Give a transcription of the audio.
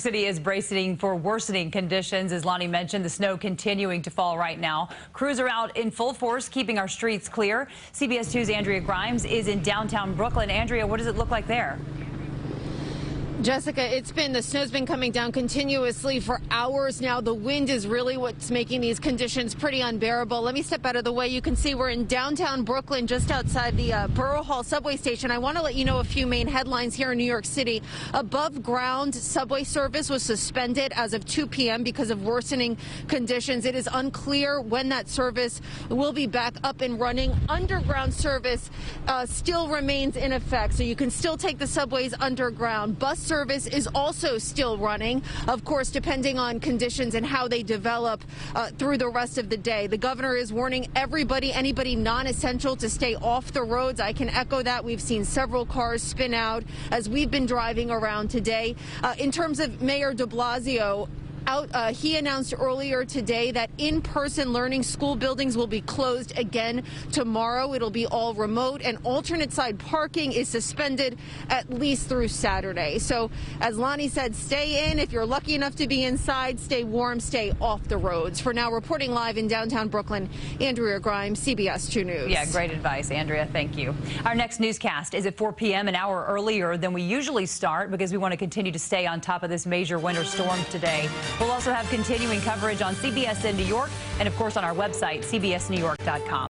City is bracing for worsening conditions. As Lonnie mentioned, the snow continuing to fall right now. Crews are out in full force, keeping our streets clear. CBS 2's Andrea Grymes is in downtown Brooklyn. Andrea, what does it look like there? Jessica, the snow's been coming down continuously for hours now. The wind is really what's making these conditions pretty unbearable. Let me step out of the way. You can see we're in downtown Brooklyn, just outside the Borough Hall subway station. I want to let you know a few main headlines here in New York City. Above ground subway service was suspended as of 2 p.m. because of worsening conditions. It is unclear when that service will be back up and running. Underground service still remains in effect, so you can still take the subways underground. Bus service is also still running, of course, depending on conditions and how they develop through the rest of the day. The governor is warning anybody non-essential to stay off the roads. I can echo that. We've seen several cars spin out as we've been driving around today. In terms of Mayor de Blasio, he announced earlier today that in-person learning school buildings will be closed again tomorrow. It'll be all remote, and alternate side parking is suspended at least through Saturday. So as Lonnie said, stay in. If you're lucky enough to be inside, stay warm, stay off the roads. For now, reporting live in downtown Brooklyn, Andrea Grymes, CBS 2 News. Yeah, great advice, Andrea. Thank you. Our next newscast is at 4 p.m., an hour earlier than we usually start because we want to continue to stay on top of this major winter storm today. We'll also have continuing coverage on CBS in New York and, of course, on our website, cbsnewyork.com.